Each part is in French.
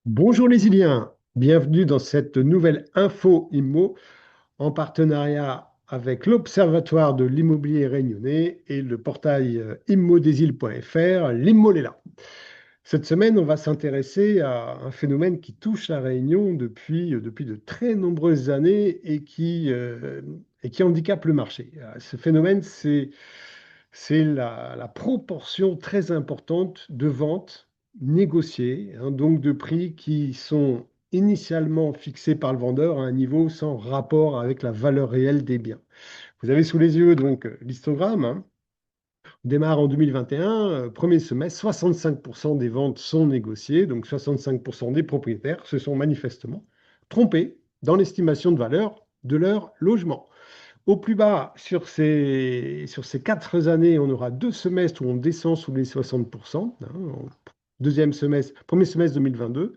Bonjour les Iliens, bienvenue dans cette nouvelle info IMO en partenariat avec l'Observatoire de l'immobilier réunionnais et le portail immodesiles.fr, l'IMO est là. Cette semaine, on va s'intéresser à un phénomène qui touche la Réunion depuis de très nombreuses années et qui handicape le marché. Ce phénomène, c'est la proportion très importante de ventes négociées, hein, donc de prix qui sont initialement fixés par le vendeur à un niveau sans rapport avec la valeur réelle des biens. Vous avez sous les yeux donc l'histogramme, hein. On démarre en 2021, premier semestre, 65% des ventes sont négociées, donc 65% des propriétaires se sont manifestement trompés dans l'estimation de valeur de leur logement. Au plus bas, sur ces 4 années, on aura 2 semestres où on descend sous les 60%, hein. Deuxième semestre, premier semestre 2022,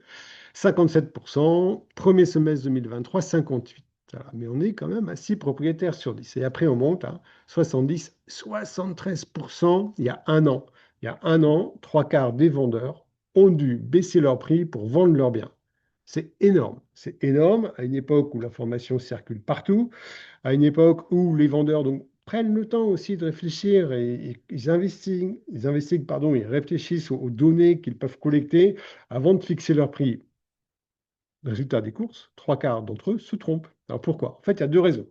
57%, premier semestre 2023, 58%. Voilà. Mais on est quand même à 6 propriétaires sur 10. Et après, on monte à 70, 73% il y a un an. Il y a un an, trois quarts des vendeurs ont dû baisser leur prix pour vendre leurs biens. C'est énorme. C'est énorme à une époque où l'information circule partout, à une époque où les vendeurs donc, prennent le temps aussi de réfléchir et ils réfléchissent aux données qu'ils peuvent collecter avant de fixer leur prix. Résultat des courses, trois quarts d'entre eux se trompent. Alors pourquoi? En fait, il y a deux raisons.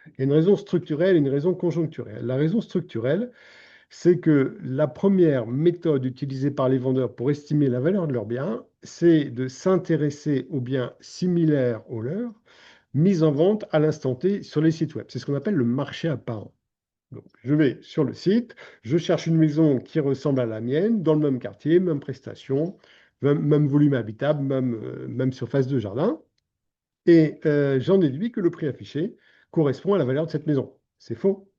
Il y a une raison structurelle et une raison conjoncturelle. La raison structurelle, c'est que la première méthode utilisée par les vendeurs pour estimer la valeur de leurs biens, c'est de s'intéresser aux biens similaires aux leurs, mis en vente à l'instant T sur les sites web. C'est ce qu'on appelle le marché apparent. Donc, je vais sur le site, je cherche une maison qui ressemble à la mienne, dans le même quartier, même prestation, même volume habitable, même surface de jardin. Et j'en déduis que le prix affiché correspond à la valeur de cette maison. C'est faux.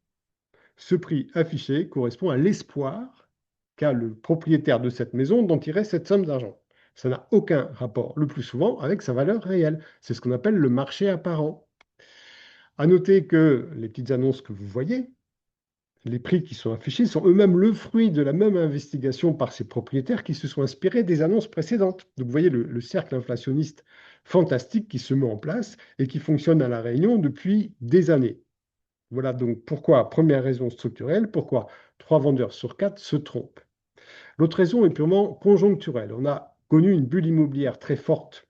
Ce prix affiché correspond à l'espoir qu'a le propriétaire de cette maison d'en tirer cette somme d'argent. Ça n'a aucun rapport, le plus souvent, avec sa valeur réelle. C'est ce qu'on appelle le marché apparent. À noter que les petites annonces que vous voyez, les prix qui sont affichés sont eux-mêmes le fruit de la même investigation par ces propriétaires qui se sont inspirés des annonces précédentes. Donc vous voyez le cercle inflationniste fantastique qui se met en place et qui fonctionne à La Réunion depuis des années. Voilà donc pourquoi, première raison structurelle, pourquoi 3 vendeurs sur 4 se trompent. L'autre raison est purement conjoncturelle. On a connu une bulle immobilière très forte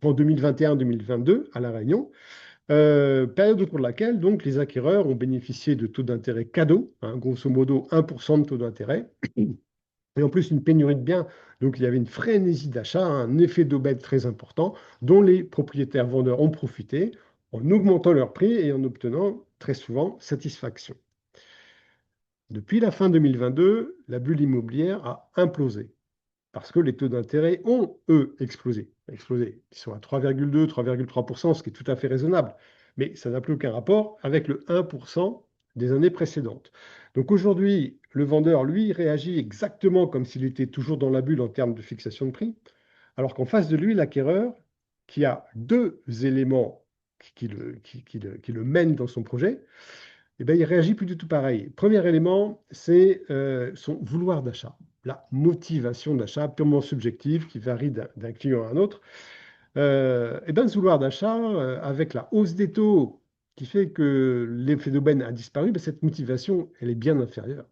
en 2021-2022 à La Réunion, période au cours de laquelle donc, les acquéreurs ont bénéficié de taux d'intérêt cadeaux, hein, grosso modo 1% de taux d'intérêt, et en plus une pénurie de biens. Donc il y avait une frénésie d'achat, un effet d'aubaine très important, dont les propriétaires vendeurs ont profité en augmentant leur prix et en obtenant très souvent satisfaction. Depuis la fin 2022, la bulle immobilière a implosé parce que les taux d'intérêt ont, eux, explosé. Explosé. Ils sont à 3,2, 3,3%, ce qui est tout à fait raisonnable. Mais ça n'a plus aucun rapport avec le 1% des années précédentes. Donc aujourd'hui, le vendeur, lui, réagit exactement comme s'il était toujours dans la bulle en termes de fixation de prix, alors qu'en face de lui, l'acquéreur, qui a deux éléments qui le mènent dans son projet, eh bien, il réagit plus du tout pareil. Premier élément, c'est son vouloir d'achat, la motivation d'achat purement subjective qui varie d'un client à un autre. Et bien, ce vouloir d'achat, avec la hausse des taux qui fait que l'effet d'aubaine a disparu, ben, cette motivation, elle est bien inférieure.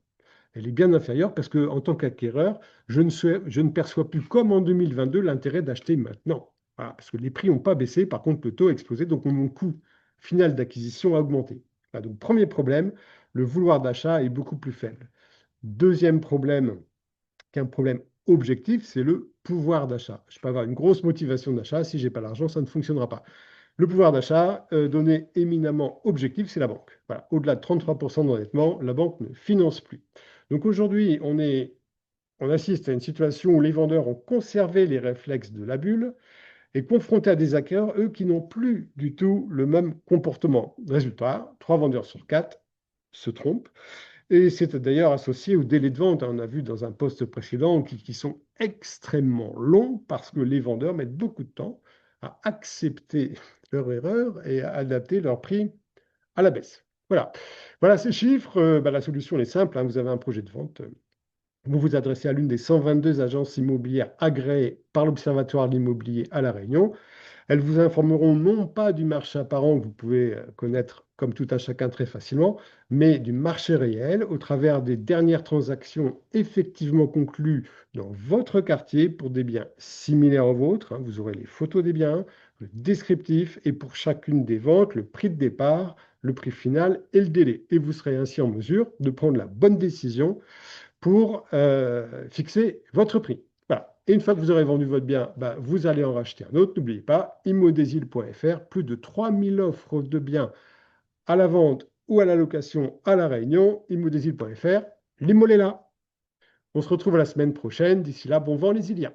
Elle est bien inférieure parce qu'en tant qu'acquéreur, je ne perçois plus comme en 2022 l'intérêt d'acheter maintenant. Voilà, parce que les prix n'ont pas baissé, par contre, le taux a explosé, donc mon coût final d'acquisition a augmenté. Voilà, donc, premier problème, le vouloir d'achat est beaucoup plus faible. Deuxième problème, qui est un problème objectif, c'est le pouvoir d'achat. Je peux avoir une grosse motivation d'achat, si je n'ai pas l'argent, ça ne fonctionnera pas. Le pouvoir d'achat, donné éminemment objectif, c'est la banque. Voilà. Au-delà de 33% d'endettement, la banque ne finance plus. Donc aujourd'hui, on assiste à une situation où les vendeurs ont conservé les réflexes de la bulle et confrontés à des acquéreurs, eux, qui n'ont plus du tout le même comportement. Résultat, 3 vendeurs sur 4 se trompent. Et c'est d'ailleurs associé au délai de vente, hein. On a vu dans un poste précédent qui sont extrêmement longs parce que les vendeurs mettent beaucoup de temps à accepter leur erreur et à adapter leur prix à la baisse. Voilà, voilà ces chiffres. La solution est simple, hein. Vous avez un projet de vente. Vous vous adressez à l'une des 122 agences immobilières agréées par l'Observatoire de l'immobilier à La Réunion. Elles vous informeront non pas du marché apparent que vous pouvez connaître comme tout un chacun très facilement, mais du marché réel au travers des dernières transactions effectivement conclues dans votre quartier pour des biens similaires aux vôtres. Vous aurez les photos des biens, le descriptif et pour chacune des ventes, le prix de départ, le prix final et le délai. Et vous serez ainsi en mesure de prendre la bonne décision pour fixer votre prix. Voilà. Et une fois que vous aurez vendu votre bien, vous allez en racheter un autre. N'oubliez pas, immodésil.fr, plus de 3000 offres de biens à la vente ou à la location à La Réunion. Immodésil.fr, l'IMO est là. On se retrouve la semaine prochaine. D'ici là, bon vent les Iliens.